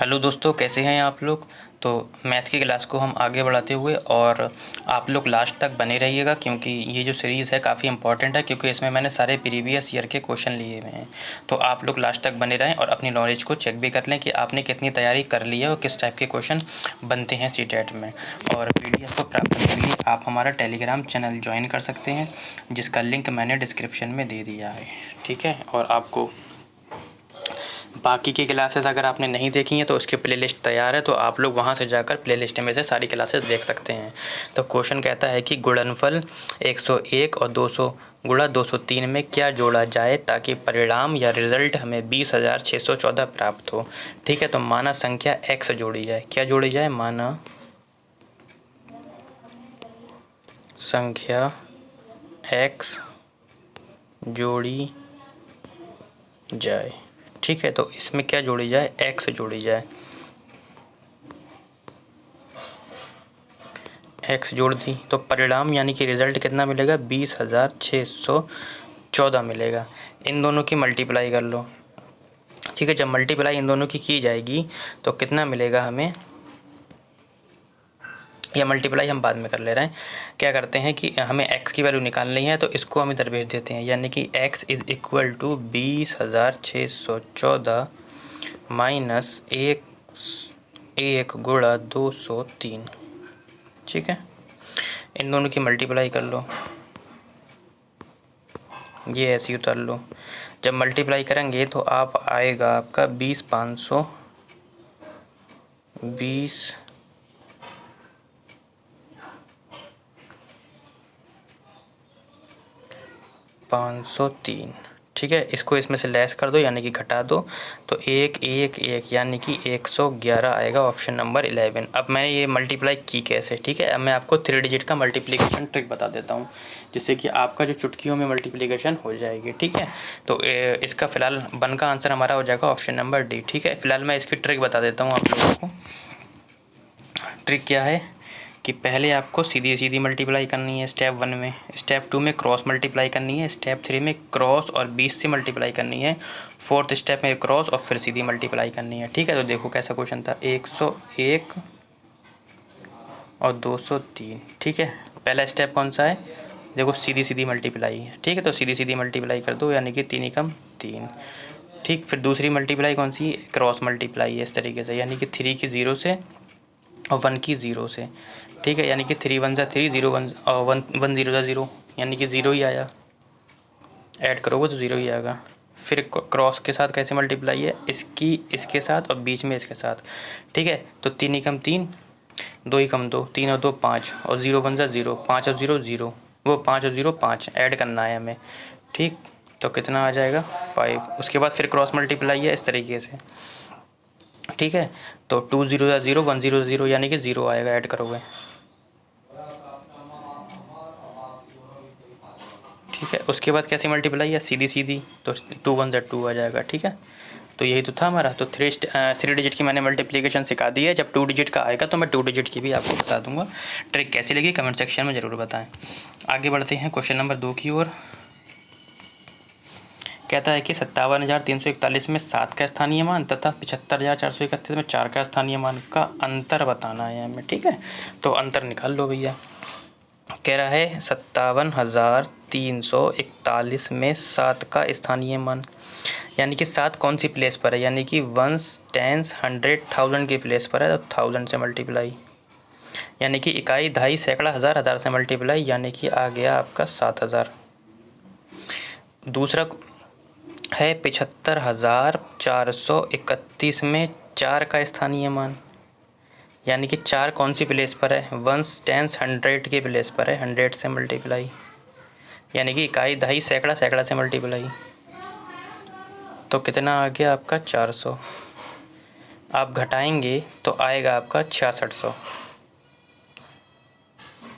Hello दोस्तों, कैसे हैं आप लोग। तो मैथ की क्लास को हम आगे बढ़ाते हुए और आप लोग लास्ट तक बने रहिएगा, क्योंकि ये जो सीरीज़ है काफ़ी इंपॉर्टेंट है, क्योंकि इसमें मैंने सारे प्रीवियस ईयर के क्वेश्चन लिए हुए हैं। तो आप लोग लास्ट तक बने रहें और अपनी नॉलेज को चेक भी कर लें कि आपने कितनी तैयारी कर ली है और किस टाइप के क्वेश्चन बनते हैं सीटेट में। और PDF को प्राप्त करने के लिए आप हमारा टेलीग्राम चैनल ज्वाइन कर सकते हैं, जिसका लिंक मैंने डिस्क्रिप्शन में दे दिया है। ठीक है, और आपको बाकी की क्लासेस अगर आपने नहीं देखी हैं तो उसकी प्लेलिस्ट तैयार है, तो आप लोग वहाँ से जाकर प्लेलिस्ट में से सारी क्लासेस देख सकते हैं। तो क्वेश्चन कहता है कि गुणनफल 101 और 200 गुणा 203 में क्या जोड़ा जाए ताकि परिणाम या रिजल्ट हमें 20,614 प्राप्त हो। ठीक है, तो माना संख्या x जोड़ी जाए। क्या जोड़ी जाए? माना संख्या x जोड़ी जाए। ठीक है, तो इसमें क्या जोड़ी जाए? x जोड़ी जाए। x जोड़ दी तो परिणाम यानी कि रिज़ल्ट कितना मिलेगा? 20,614 मिलेगा। इन दोनों की मल्टीप्लाई कर लो। ठीक है, जब मल्टीप्लाई इन दोनों की जाएगी तो कितना मिलेगा हमें? या मल्टीप्लाई हम बाद में कर ले रहे हैं। क्या करते हैं कि हमें x की वैल्यू निकालनी है, तो इसको हम इधर भेज देते हैं, यानी कि x is equal to 20,614 minus एक गुणा 203। ठीक है, इन दोनों की मल्टीप्लाई कर लो, ये ऐसे ही उतार लो। जब मल्टीप्लाई करेंगे तो आप आएगा आपका 20,503। ठीक है, इसको इसमें से लेस कर दो यानी कि घटा दो, तो 1 यानी कि 111 आएगा, ऑप्शन नंबर 11। अब मैंने ये मल्टीप्लाई की कैसे? ठीक है, अब मैं आपको 3 डिजिट का मल्टीप्लिकेशन ट्रिक बता देता हूँ, जिससे कि आपका जो चुटकियों में मल्टीप्लिकेशन हो जाएगी। ठीक है, तो इसका फ़िलहाल 1 का आंसर हमारा हो जाएगा ऑप्शन नंबर डी। ठीक है, फ़िलहाल मैं इसकी ट्रिक बता देता हूँ आप लोगों को। ट्रिक क्या है कि पहले आपको सीधी सीधी मल्टीप्लाई करनी है स्टेप 1 में, स्टेप 2 में क्रॉस मल्टीप्लाई करनी है, स्टेप 3 में क्रॉस और 20 से मल्टीप्लाई करनी है, 4th स्टेप में क्रॉस और फिर सीधी मल्टीप्लाई करनी है। ठीक है, तो देखो कैसा क्वेश्चन था, 101 और 203। ठीक है, पहला स्टेप कौन सा है? देखो सीधी सीधी मल्टीप्लाई है। ठीक है, तो सीधी सीधी मल्टीप्लाई कर दो, यानी कि 3 एकम 3। ठीक, फिर दूसरी मल्टीप्लाई कौन सी? क्रॉस मल्टीप्लाई है इस तरीके से, यानी कि 3 की 0 से और 1 की 0 से। ठीक है, यानी कि 3 1 ज़ा 3, 0 1 और 1 0 ज़ा 0, यानी कि 0 ही आया। ऐड करोगे तो 0 ही आएगा। फिर क्रॉस के साथ कैसे मल्टीप्लाई है? इसकी इसके साथ और बीच में इसके साथ। ठीक है, तो 3 एकम 3, 2 एकम 2, 3 और 2 5, और 0 1 ज़ा 0, 5 और 0 0, वो 5 और 0 5 ऐड करना है हमें। ठीक, तो कितना आ जाएगा? 5। उसके बाद फिर क्रॉस मल्टीप्लाई है इस तरीके से। ठीक है, तो 2 0 ज़ा 0, 1 0 0, यानी कि 0 आएगा ऐड करोगे। ठीक है, उसके बाद कैसी मल्टीप्लाई है? सीधी सीधी, तो 2 1 ज़ा 2 आ जाएगा। ठीक है, तो यही तो था हमारा। तो 3 डिजिट की मैंने मल्टीप्लिकेशन सिखा दी है। जब 2 डिजिट का आएगा तो मैं 2 डिजिट की भी आपको बता दूंगा। ट्रिक कैसी लगी कमेंट सेक्शन में ज़रूर बताएं। आगे बढ़ते हैं क्वेश्चन नंबर 2 की ओर। कहता है कि 57,341 में 7 का स्थानीय मान तथा 75,431 में 4 का स्थानीय मान का अंतर बताना है हमें। ठीक है, तो अंतर निकाल लो भैया। कह रहा है 57,341 में 7 का स्थानीय मान, यानी कि 7 कौन सी प्लेस पर है? यानी कि 1s, 10s, 100, 1000 की प्लेस पर है, तो 1000 से मल्टीप्लाई, यानी कि इकाई, दहाई, सैकड़ा, हज़ार, हज़ार से मल्टीप्लाई, यानी कि आ गया आपका 7000। दूसरा है 75,431 में 4 का स्थानीय मान, यानी कि 4 कौन सी प्लेस पर है? 1s, 10s, 100 की प्लेस पर है, 100 से मल्टीप्लाई, यानी कि इकाई, दहाई, सैकड़ा, सैकड़ा से मल्टीप्लाई, तो कितना आ गया आपका? 400। आप घटाएंगे तो आएगा आपका 6600।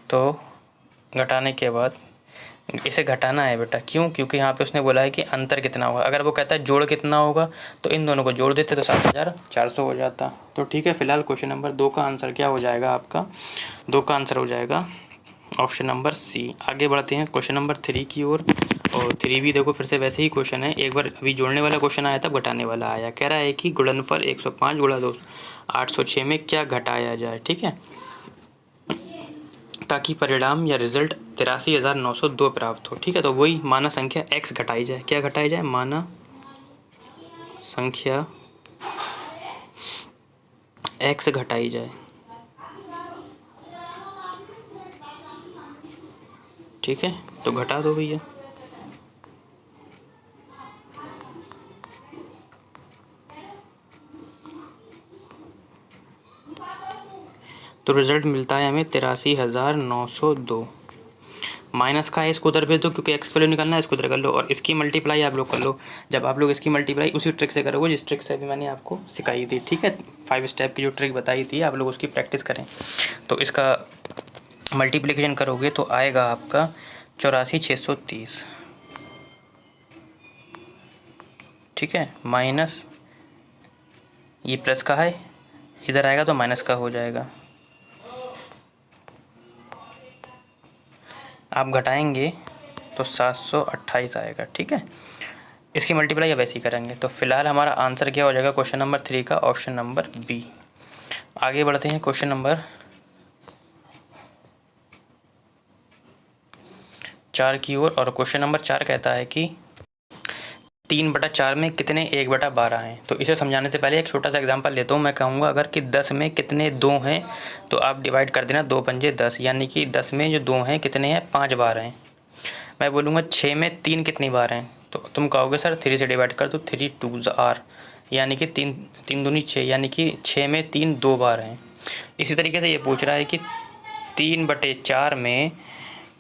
तो घटाने के बाद इसे घटाना है बेटा, क्यों? क्योंकि यहाँ पे उसने बोला है कि अंतर कितना होगा। अगर वो कहता है जोड़ कितना होगा तो इन दोनों को जोड़ देते तो 7400 हो जाता। तो ठीक है, फिलहाल क्वेश्चन नंबर 2 का आंसर क्या हो जाएगा आपका? 2 का आंसर हो जाएगा ऑप्शन नंबर सी। आगे बढ़ते हैं क्वेश्चन नंबर 3 की ओर। और 3 भी देखो फिर से वैसे ही क्वेश्चन है। एक बार अभी जोड़ने वाला क्वेश्चन आया था, घटाने वाला आया। कह रहा है कि गुणनफल 105 गुणा 2 806 में क्या घटाया जाए, ठीक है, ताकि परिणाम या रिजल्ट 83,902 प्राप्त हो। ठीक है, तो वही माना संख्या x घटाई जाए। क्या घटाई जाए? माना संख्या x घटाई जाए। ठीक है, तो घटा दो भैया। तो रिजल्ट मिलता है हमें 83,902। माइनस का है, इसको उधर भेज दो क्योंकि एक्स वैल्यू निकालना है, इसको उधर कर लो। और इसकी मल्टीप्लाई आप लोग कर लो। जब आप लोग इसकी मल्टीप्लाई उसी ट्रिक से करोगे जिस ट्रिक से भी मैंने आपको सिखाई थी। ठीक है, 5 स्टेप की जो ट्रिक बताई थी, आप लोग उसकी प्रैक्टिस करें। तो इसका मल्टीप्लिकेशन करोगे तो आएगा आपका 84,630। ठीक है, माइनस ये प्लस का है, इधर आएगा तो माइनस का हो जाएगा। आप घटाएंगे तो 728 आएगा। ठीक है, इसकी मल्टीप्लाई अब ऐसे ही करेंगे। तो फिलहाल हमारा आंसर क्या हो जाएगा क्वेश्चन नंबर 3 का? Option number B. आगे बढ़ते हैं क्वेश्चन नंबर 4 की ओर। और क्वेश्चन नंबर 4 कहता है कि 3/4 में कितने 1/12 हैं। तो इसे समझाने से पहले एक छोटा सा एग्जांपल लेता हूँ। मैं कहूँगा अगर कि 10 में कितने 2 हैं तो आप डिवाइड कर देना 2 पंजे 10, यानी कि 10 में जो 2 हैं कितने हैं? 5 बार हैं। मैं बोलूँगा 6 में 3 कितनी बार हैं, तो तुम कहोगे सर 3 से डिवाइड कर दो, 3 2s आर, यानी कि 3 दूनी 6, यानी कि 6 में 3 2 बार हैं। इसी तरीके से ये पूछ रहा है कि 3/4 में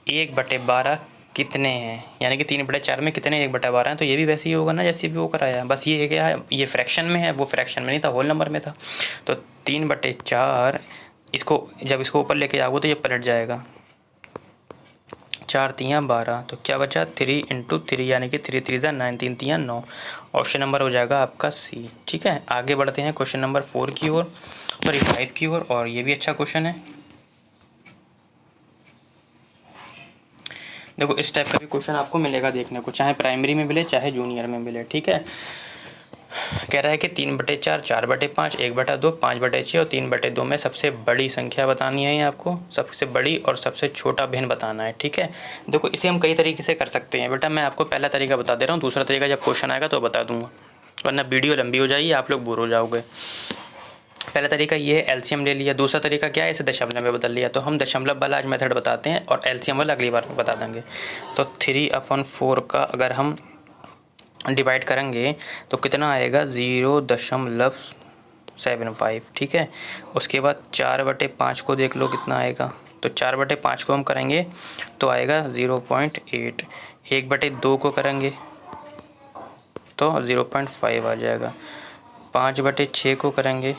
1/12 कितने हैं, यानी कि 3/4 में कितने 1/12 हैं। तो ये भी वैसे ही होगा ना जैसे भी वो कराया, बस ये है क्या है, ये फ्रैक्शन में है, वो फ्रैक्शन में नहीं था, होल नंबर में था। तो 3/4 इसको जब इसको ऊपर लेके जाओगे तो ये पलट जाएगा, 4 तियाँ 12, तो क्या बचा 3 × 3, यानी कि 3 3 9, 3 तियाँ 9। ऑप्शन नंबर हो जाएगा आपका सी। ठीक है, आगे बढ़ते हैं क्वेश्चन नंबर 4 की ओर, सॉरी 5 की ओर। और ये भी अच्छा क्वेश्चन है। देखो इस टाइप का भी क्वेश्चन आपको मिलेगा देखने को, चाहे प्राइमरी में मिले चाहे जूनियर में मिले। ठीक है, कह रहा है कि 3/4, 4/5, 1/2, 5/6 और 3/2 में सबसे बड़ी संख्या बतानी है आपको, सबसे बड़ी और सबसे छोटा भिन्न बताना है। ठीक है, देखो इसे हम कई तरीके से कर सकते हैं बेटा। मैं आपको पहला तरीका बता दे रहा हूँ, दूसरा तरीका जब क्वेश्चन आएगा तो बता दूंगा, वरना वीडियो लंबी हो जाएगी, आप लोग बोर हो जाओगे। पहला तरीका ये है, एलसीएम ले लिया। दूसरा तरीका क्या है, इसे दशमलव में बदल लिया। तो हम दशमलव वाला आज मेथड बताते हैं और एलसीएम वाला अगली बार बता देंगे। तो 3/4 का अगर हम डिवाइड करेंगे तो कितना आएगा? 0.75। ठीक है, उसके बाद 4/5 को देख लो कितना आएगा। तो 4/5 को हम करेंगे तो आएगा 0.8। 1/2 को करेंगे तो 0.5 आ जाएगा। 5/6 को करेंगे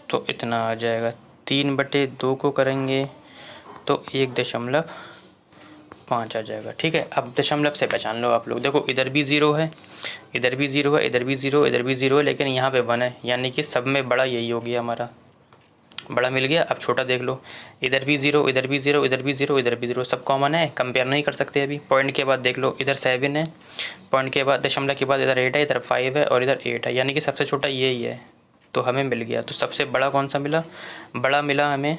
तो इतना आ जाएगा। 3/2 को करेंगे तो 1.5 आ जाएगा। ठीक है, अब दशमलव से पहचान लो आप लोग। देखो इधर भी 0 है, इधर भी 0 है, इधर भी 0, इधर भी 0 है, लेकिन यहाँ पे 1 है, यानी कि सब में बड़ा यही हो गया हमारा, बड़ा मिल गया। अब छोटा देख लो, इधर भी 0, इधर भी 0, इधर भी 0, इधर भी 0, सब कॉमन है, कंपेयर नहीं कर सकते अभी। पॉइंट के बाद देख लो, इधर 7 है, पॉइंट के बाद दशमलव के बाद इधर 8 है, इधर 5 है और इधर 8 है, यानी कि सबसे छोटा यही है। तो हमें मिल गया। तो सबसे बड़ा कौन सा मिला? बड़ा मिला हमें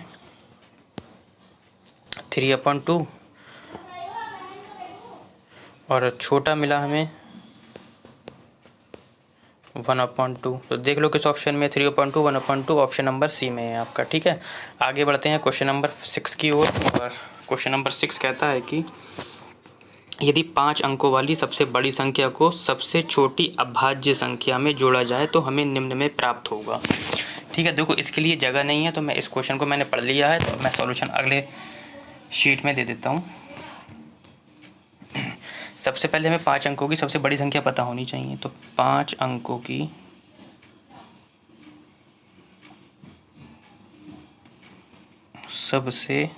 3/2 और छोटा मिला हमें 1/2। तो देख लो किस ऑप्शन में 3/2, 1/2 ऑप्शन नंबर सी में है आपका। ठीक है, आगे बढ़ते हैं क्वेश्चन नंबर 6 की ओर। और क्वेश्चन नंबर 6 कहता है कि यदि 5 अंकों वाली सबसे बड़ी संख्या को सबसे छोटी अभाज्य संख्या में जोड़ा जाए तो हमें निम्न में प्राप्त होगा। ठीक है, देखो इसके लिए जगह नहीं है तो मैं इस क्वेश्चन को मैंने पढ़ लिया है, तो मैं सॉल्यूशन अगले शीट में दे देता हूँ। सबसे पहले हमें 5 अंकों की सबसे बड़ी संख्या पता होनी चाहिए। तो 5 अंकों की सबसे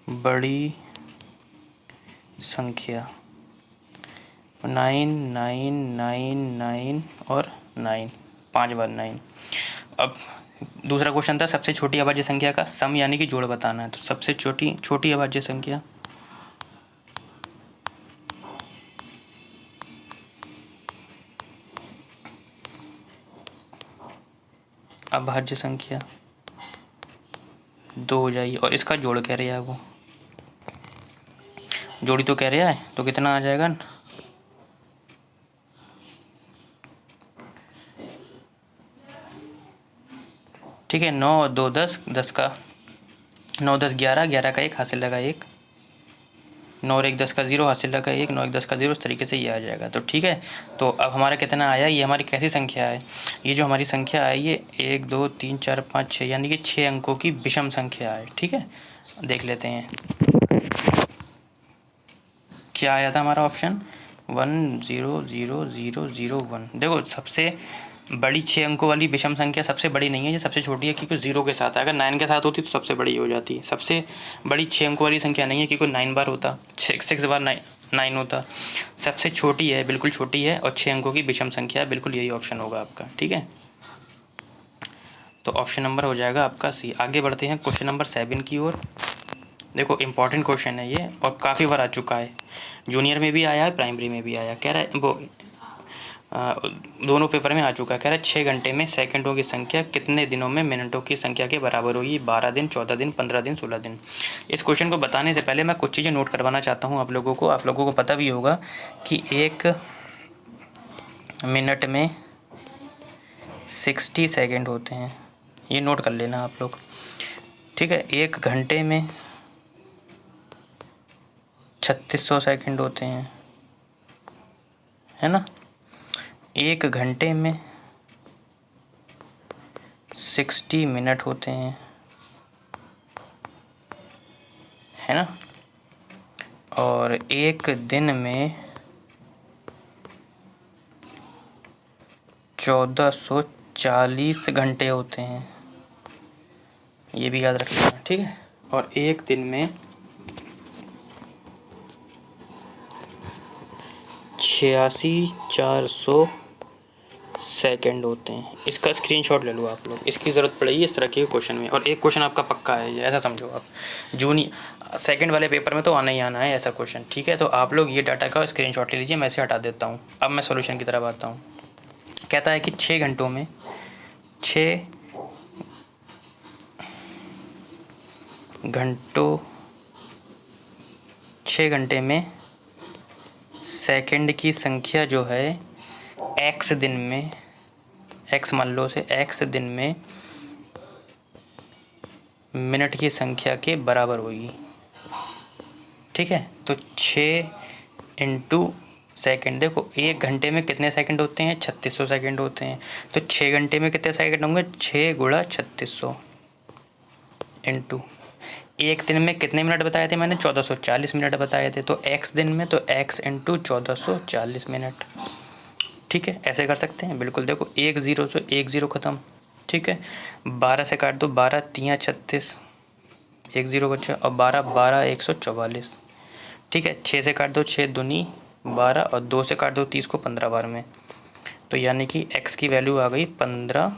बड़ी संख्या 9 9 9 9 और 9, 5 बार 9। अब दूसरा क्वेश्चन था सबसे छोटी अभाज्य संख्या का सम यानी कि जोड़ बताना है। तो सबसे छोटी अभाज्य संख्या, अभाज्य संख्या 2 हो जाएगी और इसका जोड़ कह रहा है, वो जोड़ी तो कह रहा है, तो कितना आ जाएगा, ठीक है 9 और 2 10, 10 का 9 10 11, 11 का 1 हासिल लगा 1, 9 और 1 10 का 0 हासिल लगा 1, 9 1 10 का 0, इस तरीके से ये आ जाएगा। तो ठीक है, तो अब हमारा कितना आया, ये हमारी कैसी संख्या है, ये जो हमारी संख्या है ये 1 2 3 4 5 6 यानी कि 6 अंकों की विषम संख्या है। ठीक है, देख लेते हैं क्या आया था हमारा ऑप्शन 1 0 0 0 0 1। देखो सबसे बड़ी 6 अंकों वाली विषम संख्या सबसे बड़ी नहीं है, ये सबसे छोटी है क्योंकि 0 के साथ है। अगर 9 के साथ होती तो सबसे बड़ी हो जाती। सबसे बड़ी 6 अंकों वाली संख्या नहीं है क्योंकि 9 बार होता, 6 बार 9 होता। सबसे छोटी है, बिल्कुल छोटी है और 6 अंकों की विषम संख्या है, बिल्कुल यही ऑप्शन होगा आपका। ठीक है, तो ऑप्शन नंबर हो जाएगा आपका सी। आगे बढ़ते हैं क्वेश्चन नंबर 7 की ओर। देखो इम्पॉर्टेंट क्वेश्चन है ये और काफ़ी बार आ चुका है, जूनियर में भी आया है, प्राइमरी में भी आया। कह रहा है वो दोनों पेपर में आ चुका है। कह रहा है 6 घंटे में सेकंडों की संख्या कितने दिनों में मिनटों की संख्या के बराबर होगी, 12 दिन, 14 दिन, 15 दिन, 16 दिन। इस क्वेश्चन को बताने से पहले मैं कुछ चीज़ें नोट करवाना चाहता हूँ आप लोगों को। आप लोगों को पता भी होगा कि 1 मिनट में 60 सेकेंड होते हैं, ये नोट कर लेना आप लोग। ठीक है, 1 घंटे में 3600 सेकेंड होते हैं, है ना। 1 घंटे में 60 मिनट होते हैं, है ना। और 1 दिन में 1440 घंटे होते हैं, ये भी याद रख लेना। ठीक है, और 1 दिन में 86,400 सेकंड होते हैं। इसका स्क्रीनशॉट ले लो आप लोग, इसकी ज़रूरत पड़ेगी इस तरह के क्वेश्चन में। और एक क्वेश्चन आपका पक्का है ये, ऐसा समझो आप, सेकंड वाले पेपर में तो आना ही आना है ऐसा क्वेश्चन। ठीक है, तो आप लोग ये डाटा का स्क्रीनशॉट ले लीजिए, मैं इसे हटा देता हूँ। अब मैं सोल्यूशन की तरफ आता हूँ। कहता है कि 6 घंटों में 6 घंटे में सेकंड की संख्या जो है x दिन में, x मान लो से x दिन में मिनट की संख्या के बराबर होगी। ठीक है, तो 6 इंटू सेकेंड, देखो 1 घंटे में कितने सेकंड होते हैं, 3600 सेकंड होते हैं। तो 6 घंटे में कितने सेकंड होंगे, 6 गुणा 3600 इंटू 1 दिन में कितने मिनट बताए थे मैंने, 1440 मिनट बताए थे। तो x दिन में तो x इंटू 1440 मिनट। ठीक है, ऐसे कर सकते हैं बिल्कुल। देखो 1 0 से 1 0 ख़त्म। ठीक है, 12 से काट दो, 12 3 36, 1 0 बचा, और 12 12 144। ठीक है, 6 से काट दो, 6 दूनी 12, और 2 से काट दो 30 को 15 बार में। तो यानी कि x की वैल्यू आ गई 15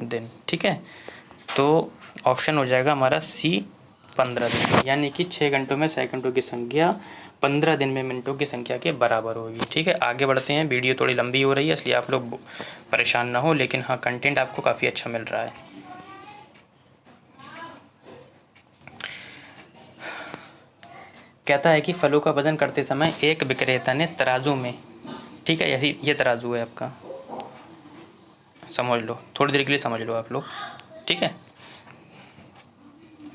दिन। ठीक है, तो ऑप्शन हो जाएगा हमारा सी 15 दिन, यानी कि 6 घंटों में सेकंडों की संख्या 15 दिन में मिनटों की संख्या के बराबर होगी। ठीक है, आगे बढ़ते हैं। वीडियो थोड़ी लंबी हो रही है इसलिए आप लोग परेशान ना हो, लेकिन हाँ कंटेंट आपको काफ़ी अच्छा मिल रहा है। कहता है कि फलों का वजन करते समय एक विक्रेता ने तराजू में, ठीक है ये तराजू है आपका, समझ लो, थोड़ी देर के लिए समझ लो आप लोग। ठीक है,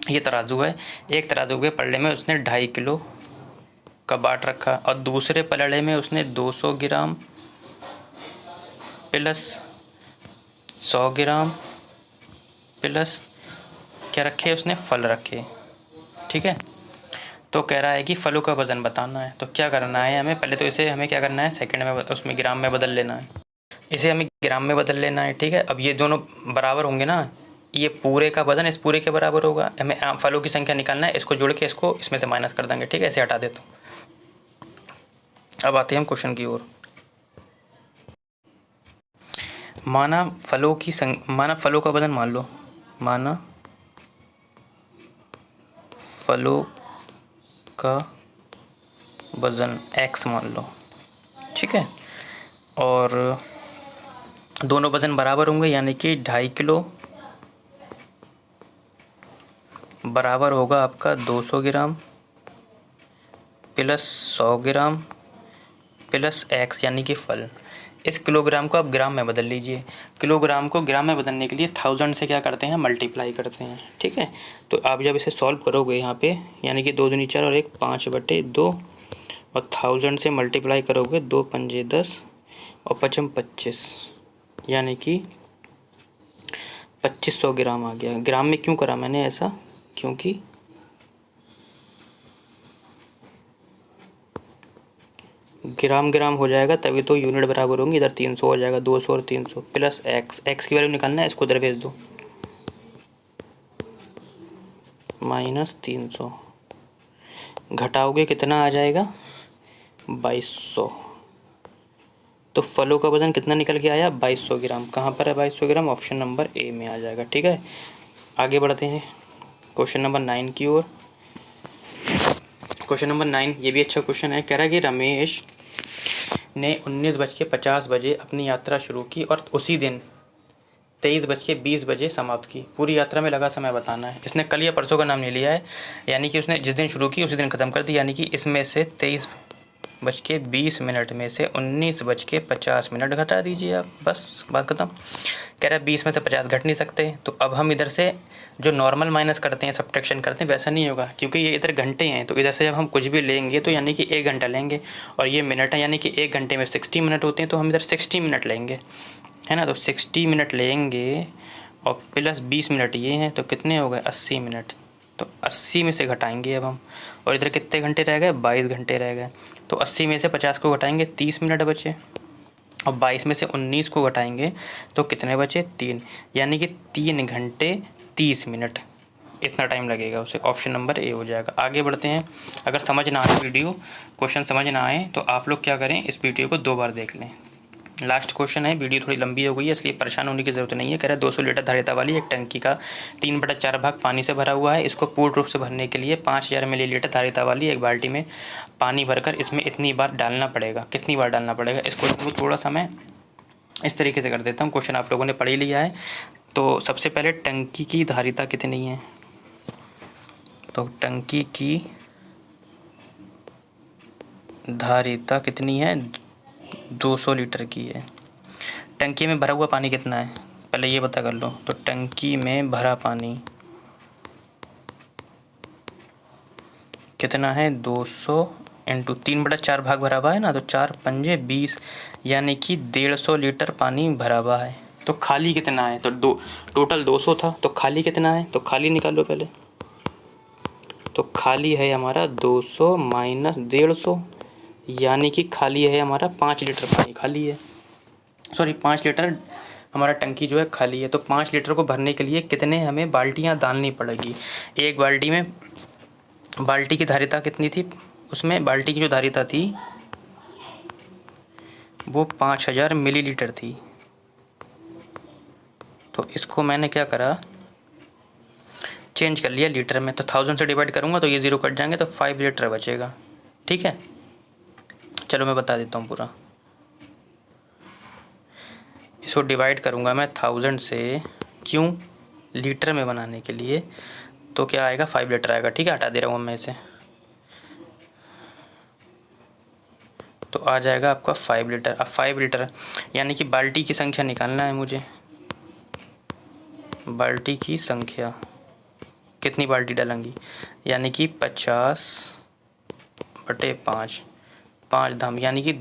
ये तराजू है। एक तराजू के पल्ले में उसने 2.5 किलो का बाट रखा और दूसरे पलड़े में उसने 200 ग्राम प्लस 100 ग्राम प्लस क्या रखे, उसने फल रखे। ठीक है, तो कह रहा है कि फलों का वज़न बताना है। तो क्या करना है हमें, पहले तो इसे हमें क्या करना है, सेकंड में उसमें ग्राम में बदल लेना है, इसे हमें ग्राम में बदल लेना है। ठीक है, अब ये दोनों बराबर होंगे ना, ये पूरे का वज़न इस पूरे के बराबर होगा। हमें फलों की संख्या निकालना है, इसको जोड़ के इसको इसमें से माइनस कर देंगे। ठीक है, ऐसे हटा देता हूँ। अब आते हैं हम क्वेश्चन की ओर। माना फलों का वज़न मान लो माना फलों का वज़न x मान लो, ठीक है। और दोनों वज़न बराबर होंगे, यानी कि 2.5 किलो बराबर होगा आपका 200 gram plus 100 gram plus x, यानी कि फल। इस किलोग्राम को आप ग्राम में बदल लीजिए। किलोग्राम को ग्राम में बदलने के लिए 1000 से क्या करते हैं, मल्टीप्लाई करते हैं, ठीक है। तो आप जब इसे सॉल्व करोगे यहाँ पे, यानी कि 2 दूनी 4 और 1 5/2 और 1000 से मल्टीप्लाई करोगे, 2 पंजे 10 और 5 25, यानी कि 2500 ग्राम आ गया। ग्राम में क्यों करा मैंने ऐसा, क्योंकि ग्राम ग्राम हो जाएगा तभी तो यूनिट बराबर होंगी। इधर 300 हो जाएगा, 200 और 300 प्लस x की वैल्यू निकालना है, इसको इधर भेज दो, माइनस 300 घटाओगे कितना आ जाएगा, 2200। तो फलों का वज़न कितना निकल के आया, 2200 ग्राम। कहाँ पर है 2200 ग्राम, ऑप्शन नंबर ए में आ जाएगा, ठीक है। आगे बढ़ते हैं क्वेश्चन नंबर 9 की ओर। क्वेश्चन नंबर 9 ये भी अच्छा क्वेश्चन है। कह रहा है कि रमेश ने 19:50 अपनी यात्रा शुरू की और उसी दिन 23:20 समाप्त की। पूरी यात्रा में लगा समय बताना है। इसने कल या परसों का नाम नहीं लिया है, यानी कि उसने जिस दिन शुरू की उसी दिन ख़त्म कर दी। यानी कि इसमें से 23:20 में से 19:50 घटा दीजिए आप, बस बात खत्म। कह रहा है 20 में से 50 घट नहीं सकते, तो अब हम इधर से जो नॉर्मल माइनस करते हैं, सब्ट्रैक्शन करते हैं, वैसा नहीं होगा, क्योंकि ये इधर घंटे हैं। तो इधर से जब हम कुछ भी लेंगे तो यानी कि 1 घंटा लेंगे, और ये मिनट है, यानी कि 1 घंटे में 60 मिनट होते हैं, तो हम इधर 60 मिनट लेंगे, है ना। तो 60 मिनट लेंगे और प्लस 20 मिनट ये हैं, तो कितने हो गए, 80 मिनट। तो 80 में से घटाएंगे अब हम, और इधर कितने घंटे रह गए, 22 घंटे रह गए। तो 80 में से 50 को घटाएंगे, 30 मिनट बचे, और 22 में से 19 को घटाएंगे तो कितने बचे, 3, यानी कि 3 घंटे 30 मिनट इतना टाइम लगेगा उसे। ऑप्शन नंबर ए हो जाएगा। आगे बढ़ते हैं। अगर समझ ना आए वीडियो, क्वेश्चन समझ ना आए, तो आप लोग क्या करें, इस वीडियो को 2 बार देख लें। लास्ट क्वेश्चन है, वीडियो थोड़ी लंबी हो गई है, इसलिए परेशान होने की ज़रूरत नहीं है। कह रहा है 200 लीटर धारिता वाली एक टंकी का 3/4 भाग पानी से भरा हुआ है। इसको पूर्ण रूप से भरने के लिए 5000 मिलीलीटर धारिता वाली एक बाल्टी में पानी भरकर इसमें इतनी बार डालना पड़ेगा। कितनी बार डालना पड़ेगा, इस क्वेश्चन को थोड़ा सा मैं इस तरीके से कर देता हूँ। क्वेश्चन आप लोगों ने पढ़ ही लिया है। तो सबसे पहले टंकी की धारिता कितनी है, तो टंकी की धारिता कितनी है, 200 लीटर की है। टंकी में भरा हुआ पानी कितना है, पहले ये पता कर लो। तो टंकी में भरा पानी कितना है, 200 इंटू 3/4 भाग भरा हुआ है ना, तो 4 पंजे 20, यानी कि 150 लीटर पानी भरा हुआ है। तो खाली कितना है, तो टोटल 200 था, तो खाली कितना है, तो खाली निकालो पहले। तो खाली है हमारा 200 माइनस 150, यानी कि खाली है हमारा 5 लीटर पानी खाली है, सॉरी 5 लीटर हमारा टंकी जो है खाली है। तो 5 लीटर को भरने के लिए कितने हमें बाल्टियाँ डालनी पड़ेगी। एक बाल्टी में, बाल्टी की धारिता कितनी थी, उसमें बाल्टी की जो धारिता थी वो 5000 मिलीलीटर थी। तो इसको मैंने क्या करा, चेंज कर लिया लीटर में। तो 1000 से डिवाइड करूँगा तो ये 0 कट जाएंगे, तो 5 लीटर बचेगा, ठीक है। चलो मैं बता देता हूँ पूरा। इसको डिवाइड करूँगा मैं 1000 से, क्यों, लीटर में बनाने के लिए, तो क्या आएगा, 5 लीटर आएगा, ठीक है। हटा दे रहा हूँ मैं इसे, तो आ जाएगा आपका 5 लीटर। अब 5 लीटर यानी कि बाल्टी की संख्या निकालना है मुझे। बाल्टी की संख्या, कितनी बाल्टी डालेंगी, यानी कि 50/5, 5 धाम, यानी कि